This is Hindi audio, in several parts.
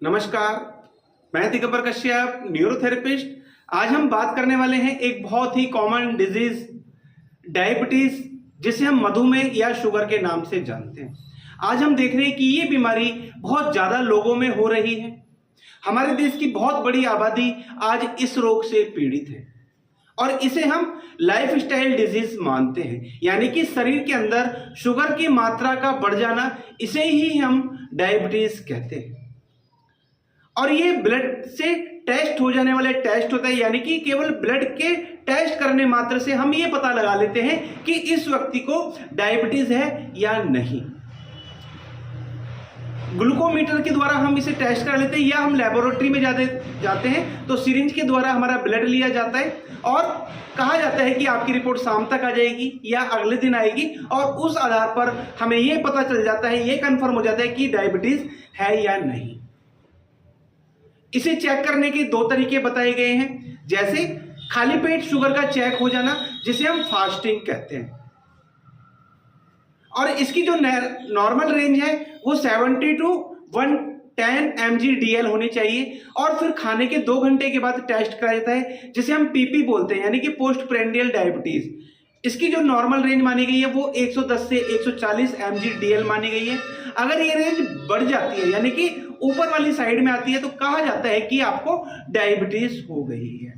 नमस्कार, मैं दिगंबर कश्यप, न्यूरोथेरेपिस्ट। आज हम बात करने वाले हैं एक बहुत ही कॉमन डिजीज डायबिटीज, जिसे हम मधुमेह या शुगर के नाम से जानते हैं। आज हम देख रहे हैं कि ये बीमारी बहुत ज्यादा लोगों में हो रही है। हमारे देश की बहुत बड़ी आबादी आज इस रोग से पीड़ित है और इसे हम लाइफस्टाइल डिजीज मानते हैं, यानी कि शरीर के अंदर शुगर की मात्रा का बढ़ जाना, इसे ही हम डायबिटीज कहते हैं। और ये ब्लड से टेस्ट हो जाने वाले टेस्ट होता है, यानी कि केवल ब्लड के टेस्ट करने मात्र से हम ये पता लगा लेते हैं कि इस व्यक्ति को डायबिटीज है या नहीं। ग्लूकोमीटर के द्वारा हम इसे टेस्ट कर लेते हैं, या हम लेबोरेटरी में जाते हैं तो सिरिंज के द्वारा हमारा ब्लड लिया जाता है और कहा जाता है कि आपकी रिपोर्ट शाम तक आ जाएगी या अगले दिन आएगी, और उस आधार पर हमें यह पता चल जाता है, ये कंफर्म हो जाता है कि डायबिटीज है या नहीं। इसे चेक करने के दो तरीके बताए गए हैं, जैसे खाली पेट शुगर का चेक हो जाना, जिसे हम फास्टिंग कहते हैं, और इसकी जो नॉर्मल रेंज है वो 70 to 110 mg/dl होनी चाहिए। और फिर खाने के 2 घंटे के बाद टेस्ट कराया जाता है, जिसे हम पीपी बोलते हैं, यानी कि पोस्ट प्रेंडियल डायबिटीज। इसकी जो नॉर्मल रेंज मानी गई है वो 110 से 140 mg/dl मानी गई है। अगर ये रेंज बढ़ जाती है, यानी कि ऊपर वाली साइड में आती है, तो कहा जाता है कि आपको डायबिटीज हो गई है।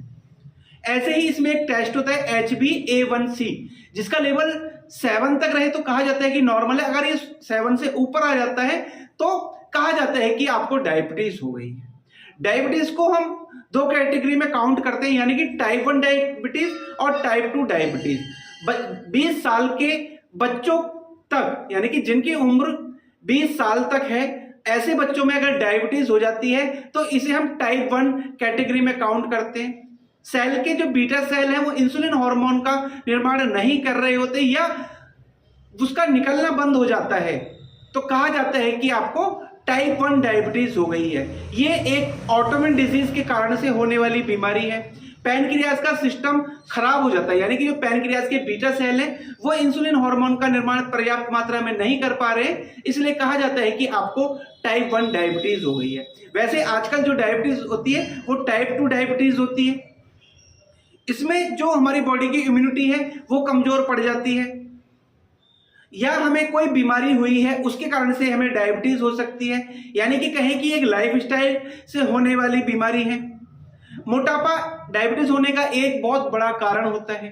ऐसे ही इसमें एक टेस्ट होता है HbA1c, जिसका लेवल 7 तक रहे तो कहा जाता है कि नॉर्मल है। अगर ये 7 से ऊपर आ जाता है तो कहा जाता है कि आपको डायबिटीज हो गई है। डायबिटीज को हम 2 कैटेगरी में काउंट करते हैं, यानी कि टाइप 1 डायबिटीज और टाइप 2 डायबिटीज। 20 साल के बच्चों तक, यानी कि जिनकी उम्र 20 साल तक है, ऐसे बच्चों में अगर डायबिटीज हो जाती है तो इसे हम टाइप 1 कैटेगरी में काउंट करते हैं। सेल के जो बीटा सेल है वो इंसुलिन हार्मोन का निर्माण नहीं कर रहे होते या उसका निकलना बंद हो जाता है, तो कहा जाता है कि आपको टाइप 1 डायबिटीज हो गई है। ये एक ऑटोइम्यून डिजीज के कारण से होने वाली बीमारी है। पैनक्रियाज का सिस्टम खराब हो जाता है, यानी कि जो पैनक्रियाज के बीटा सेल है वो इंसुलिन हार्मोन का निर्माण पर्याप्त मात्रा में नहीं कर पा रहे, इसलिए कहा जाता है कि आपको टाइप 1 डायबिटीज हो गई है। वैसे आजकल जो डायबिटीज होती है वो टाइप 2 डायबिटीज होती है। इसमें जो हमारी बॉडी की इम्यूनिटी है वो कमजोर पड़ जाती है, या हमें कोई बीमारी हुई है उसके कारण से हमें डायबिटीज हो सकती है, यानी कि कहें कि एक लाइफस्टाइल से होने वाली बीमारी है। मोटापा डायबिटीज होने का एक बहुत बड़ा कारण होता है।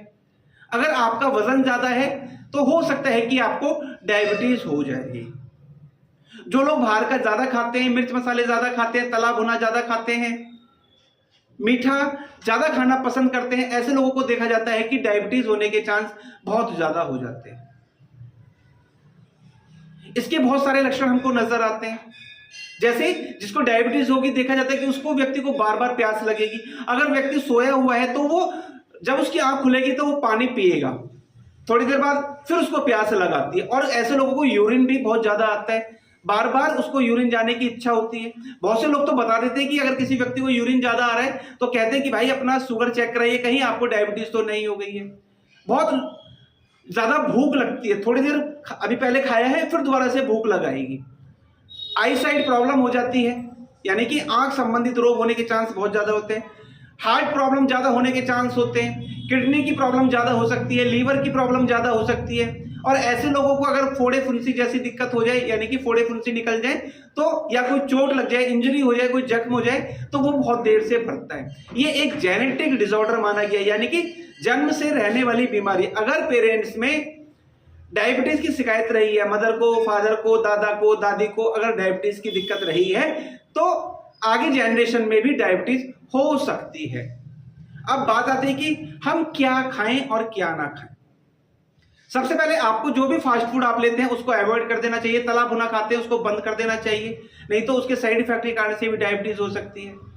अगर आपका वजन ज्यादा है तो हो सकता है कि आपको डायबिटीज हो जाएगी। जो लोग बाहर का ज्यादा खाते हैं, मिर्च मसाले ज्यादा खाते हैं, तला भुना ज्यादा खाते हैं, मीठा ज्यादा खाना पसंद करते हैं, ऐसे लोगों को देखा जाता है कि डायबिटीज होने के चांस बहुत ज्यादा हो जाते हैं। इसके बहुत सारे लक्षण हमको नजर आते हैं, जैसे जिसको डायबिटीज होगी देखा जाता है कि उसको व्यक्ति को बार बार प्यास लगेगी। अगर व्यक्ति सोया हुआ है तो वो जब उसकी आंख खुलेगी तो वो पानी पिएगा, थोड़ी देर बाद फिर उसको प्यास लगाती है। और ऐसे लोगों को यूरिन भी बहुत ज्यादा आता है, बार बार उसको यूरिन जाने की इच्छा होती है। बहुत से लोग तो बता देते हैं कि अगर किसी व्यक्ति को यूरिन ज्यादा आ रहा है तो कहते हैं कि भाई अपना शुगर चेक कराइए, कहीं आपको डायबिटीज तो नहीं हो गई है। बहुत ज्यादा भूख लगती है, थोड़ी देर अभी पहले खाया है फिर दोबारा से भूख लगाएगी। आई साइड प्रॉब्लम हो जाती है, यानी कि आंख संबंधित रोग होने के चांस बहुत ज्यादा होते हैं। हार्ट प्रॉब्लम ज्यादा होने के चांस होते हैं, किडनी की प्रॉब्लम ज्यादा हो सकती है, लीवर की प्रॉब्लम ज्यादा हो सकती है। और ऐसे लोगों को अगर फोड़े फुंसी जैसी दिक्कत हो जाए, यानी कि फोड़े फुंसी निकल जाए तो, या कोई चोट लग जाए, इंजरी हो जाए, कोई जख्म हो जाए, तो वो बहुत देर से बढ़ता है। ये एक जेनेटिक डिसऑर्डर माना गया, यानी कि जन्म से रहने वाली बीमारी। अगर पेरेंट्स में डायबिटीज की शिकायत रही है, मदर को, फादर को, दादा को, दादी को अगर डायबिटीज की दिक्कत रही है तो आगे जनरेशन में भी डायबिटीज हो सकती है। अब बात आती है कि हम क्या खाएं और क्या ना खाएं। सबसे पहले आपको जो भी फास्ट फूड आप लेते हैं उसको अवॉइड कर देना चाहिए। तला भुना खाते हैं उसको बंद कर देना चाहिए, नहीं तो उसके साइड इफेक्ट के कारण से भी डायबिटीज हो सकती है।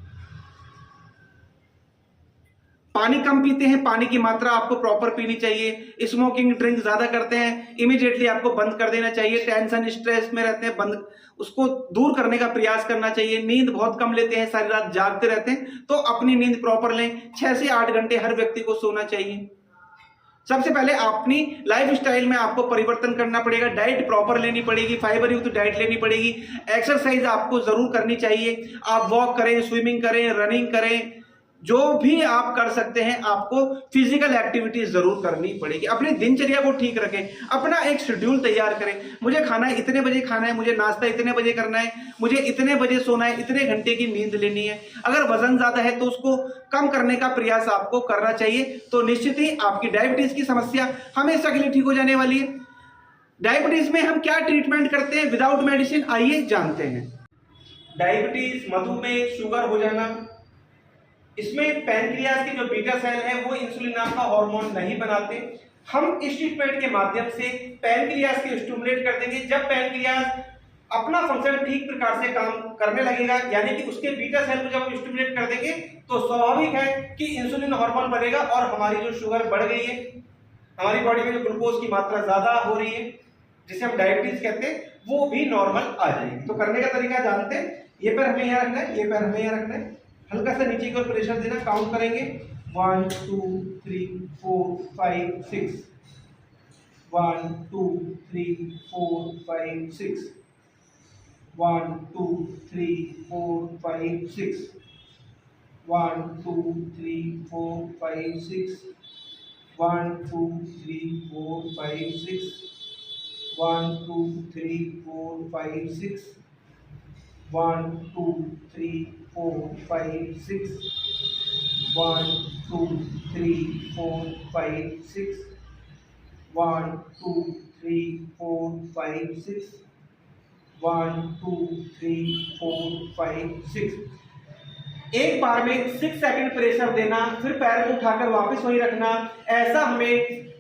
पानी कम पीते हैं, पानी की मात्रा आपको प्रॉपर पीनी चाहिए। स्मोकिंग ड्रिंक ज्यादा करते हैं, इमीडिएटली आपको बंद कर देना चाहिए। टेंशन स्ट्रेस में रहते हैं, बंद उसको दूर करने का प्रयास करना चाहिए। नींद बहुत कम लेते हैं, सारी रात जागते रहते हैं, तो अपनी नींद प्रॉपर लें। 6 से 8 घंटे हर व्यक्ति को सोना चाहिए। सबसे पहले अपनी लाइफ स्टाइल में आपको परिवर्तन करना पड़ेगा, डाइट प्रॉपर लेनी पड़ेगी, फाइबर युक्त डाइट लेनी पड़ेगी, एक्सरसाइज आपको जरूर करनी चाहिए। आप वॉक करें, स्विमिंग करें, रनिंग करें, जो भी आप कर सकते हैं आपको फिजिकल एक्टिविटी जरूर करनी पड़ेगी। अपनी दिनचर्या को ठीक रखें, अपना एक शेड्यूल तैयार करें। मुझे खाना है इतने बजे खाना है, मुझे नाश्ता इतने बजे करना है, मुझे इतने बजे सोना है, इतने घंटे की नींद लेनी है। अगर वजन ज्यादा है तो उसको कम करने का प्रयास आपको करना चाहिए, तो निश्चित ही आपकी डायबिटीज की समस्या हमेशा के लिए ठीक हो जाने वाली है। डायबिटीज में हम क्या ट्रीटमेंट करते हैं विदाउट मेडिसिन, आइए जानते हैं। डायबिटीज, मधुमेह, शुगर हो जाना, इसमें पैनक्रियाज के जो बीटा सेल है वो इंसुलिन नाम का हार्मोन नहीं बनाते। हम इस ट्रीटमेंट के माध्यम से पैनक्रियाज को स्टिमुलेट कर देंगे। जब पैनक्रियाज अपना फंक्शन ठीक प्रकार से काम करने लगेगा, यानी कि उसके बीटा सेल को जब हम स्टिमुलेट कर देंगे तो स्वाभाविक है कि इंसुलिन हार्मोन बनेगा और हमारी जो शुगर बढ़ गई है, हमारी बॉडी में जो ग्लूकोज की मात्रा ज्यादा हो रही है, जिसे हम डायबिटीज कहते हैं, वो भी नॉर्मल आ जाएगी। तो करने का तरीका जानते हैं। ये पैर हमें यहाँ रखना है, ये पैर हमें यहाँ रखना है, हल्का सा नीचे की ओर प्रेशर देना, काउंट करेंगे 1 2 3 4 5 6, 1 2 3 4 5 6, 1 2 3 4 5 6, 1 2 3 4 5 6, 1 2 3 4 5 6, 1 2 3 4 5 6, 1 2 3 4 5 6, 1 2 3 4 5 6, 1 2 3 4 5 6, 1 2 3 4 5 6। एक बार में 6 सेकंड प्रेशर देना, फिर पैर को उठाकर वापस वहीं रखना। ऐसा हमें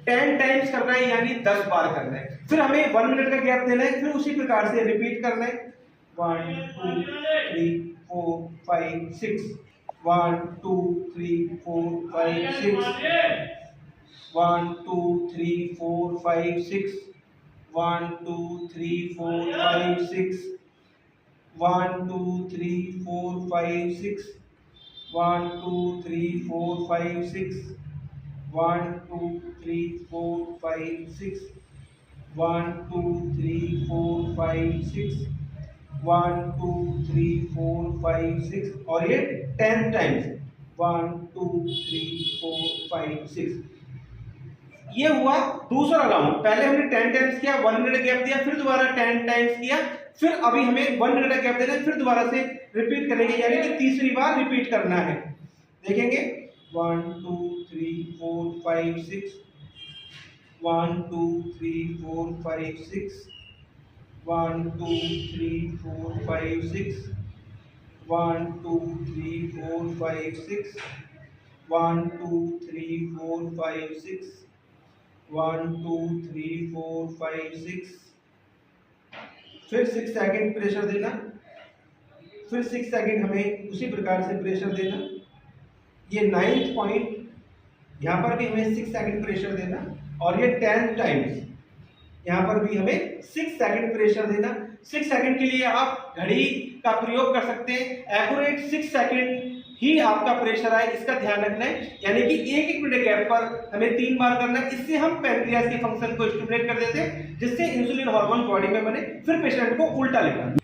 10 टाइम्स करना है, यानी 10 बार करना है। फिर हमें 1 मिनट का गैप देना है, फिर उसी प्रकार से रिपीट करना है। 1 2 3 4 5 6, 1 2 3 4 5 6, 1 2 3 4 5 6, 1 2 3 4 5 6, 1 2 3 4 5 6, 1 2 3 4 5 6, 1 2 3 4 5 6, 1 2 3 4 5 6, 1 2 3 4 5 6, और ये 10 टाइम्स 1 2 3 4 5 6। ये हुआ दूसरा राउंड। पहले हमने 10 टाइम्स किया, 1 मिनट गैप दिया, फिर दोबारा 10 टाइम्स किया, फिर अभी हमें 1 मिनट का गैप देना है, फिर दोबारा से रिपीट करेंगे, यानी कि तीसरी बार रिपीट करना है। देखेंगे 1 2 3 4 5 6, 1 2 3 4 5 6, 1 2 3 4 5 6, 1 2 3 4 5 6, 1 2 3 4 5 6, 1 2 3 4 5 6। फिर 6 सेकंड प्रेशर देना, फिर 6 सेकंड हमें उसी प्रकार से प्रेशर देना। ये 9th पॉइंट, यहाँ पर भी हमें 6 सेकंड प्रेशर देना, और ये 10 टाइम्स यहाँ पर भी हमें 6 सेकंड प्रेशर देना। 6 सेकंड के लिए आप घड़ी का प्रयोग कर सकते हैं। एक्यूरेट 6 सेकंड ही आपका प्रेशर आए, इसका ध्यान रखना है, यानी कि 1-1 मिनट गैप पर हमें 3 बार करना है। इससे हम पैनक्रियाज के फंक्शन को स्टिमुलेट कर देते हैं, जिससे इंसुलिन हार्मोन बॉडी में बने। फिर पेशेंट को उल्टा लेटाना,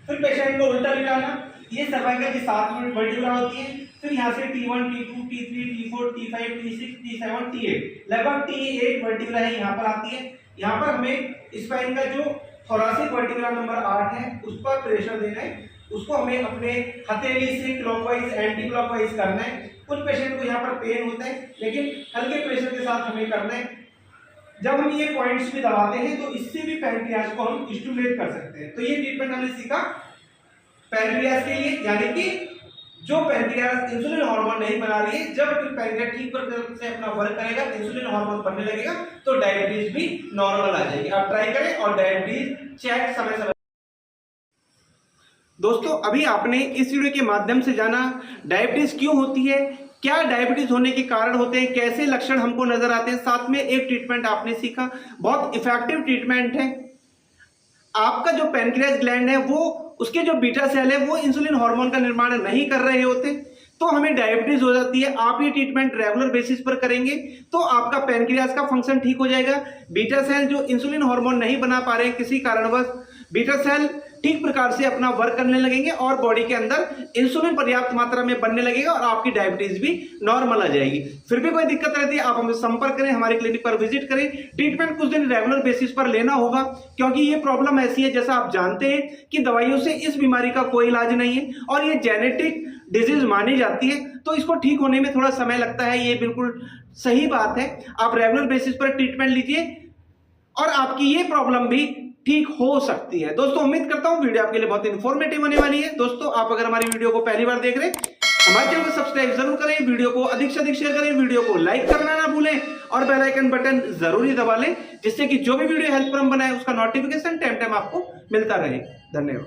फिर पेशेंट को उल्टा लेटाना। ये सर्वाइकल की 7 मिनट वर्टिब्रा होती है। फिर यहाँ से T1 T2 T3 T4 T5 T6 T7 T8, लगभग T8 वर्टिब्रा है यहाँ पर आती है। यहाँ पर हमें स्पाइन का जो थोरैसिक वर्टिब्रा नंबर 8 है उस पर प्रेशर देना है। उसको हमें अपने हथेली से क्लॉकवाइज एंटी क्लॉकवाइज करना है। कुछ पेशेंट को यहाँ पर पेन होता है, लेकिन हल्के प्रेशर के साथ हमें करना है। जब हम ये पॉइंट्स भी दबाते हैं तो इससे भी पैनक्रियाज को हम स्टिमुलेट कर सकते हैं। तो ये ट्रीटमेंट हमने सीखा पैनक्रियाज के लिए, यानी कि जो पैनक्रियाज इंसुलिन हार्मोन नहीं बना रही है, जब पैनक्रियाज ठीक प्रकार से अपना वर्क करेगा, इंसुलिन हार्मोन बनने लगेगा, तो डायबिटीज भी नॉर्मल आ जाएगी। आप ट्राई करें और डायबिटीज चेक समय समय। दोस्तों, अभी आपने इस वीडियो के माध्यम से जाना डायबिटीज क्यों होती है, क्या डायबिटीज होने के कारण होते हैं, कैसे लक्षण हमको नजर आते हैं, साथ में एक ट्रीटमेंट आपने सीखा। बहुत इफेक्टिव ट्रीटमेंट है। आपका जो पैनक्रियाज ग्लैंड है, वो उसके जो बीटा सेल है वो इंसुलिन हार्मोन का निर्माण नहीं कर रहे होते, तो हमें डायबिटीज हो जाती है। आप ये ट्रीटमेंट रेगुलर बेसिस पर करेंगे तो आपका पैनक्रियाज का फंक्शन ठीक हो जाएगा। बीटा सेल जो इंसुलिन हार्मोन नहीं बना पा रहे हैं किसी कारणवश, बीटा सेल ठीक प्रकार से अपना वर्क करने लगेंगे और बॉडी के अंदर इंसुलिन पर्याप्त मात्रा में बनने लगेगा और आपकी डायबिटीज भी नॉर्मल आ जाएगी। फिर भी कोई दिक्कत रहती है आप हमसे संपर्क करें, हमारे क्लिनिक पर विजिट करें। ट्रीटमेंट कुछ दिन रेगुलर बेसिस पर लेना होगा क्योंकि ये प्रॉब्लम ऐसी है, जैसा आप जानते हैं कि दवाइयों से इस बीमारी का कोई इलाज नहीं है और ये जेनेटिक डिजीज मानी जाती है, तो इसको ठीक होने में थोड़ा समय लगता है। ये बिल्कुल सही बात है। आप रेगुलर बेसिस पर ट्रीटमेंट लीजिए और आपकी ये प्रॉब्लम भी ठीक हो सकती है। दोस्तों उम्मीद करता हूं वीडियो आपके लिए बहुत इंफॉर्मेटिव होने वाली है। दोस्तों आप अगर हमारी वीडियो को पहली बार देख रहे हैं, हमारे चैनल को सब्सक्राइब जरूर करें, वीडियो को अधिक से अधिक शेयर करें, वीडियो को लाइक करना ना भूलें और बेल आइकन बटन जरूरी दबा लें, जिससे कि जो भी वीडियो हेल्प पर हम बनाए उसका नोटिफिकेशन टाइम टाइम आपको मिलता रहे। धन्यवाद।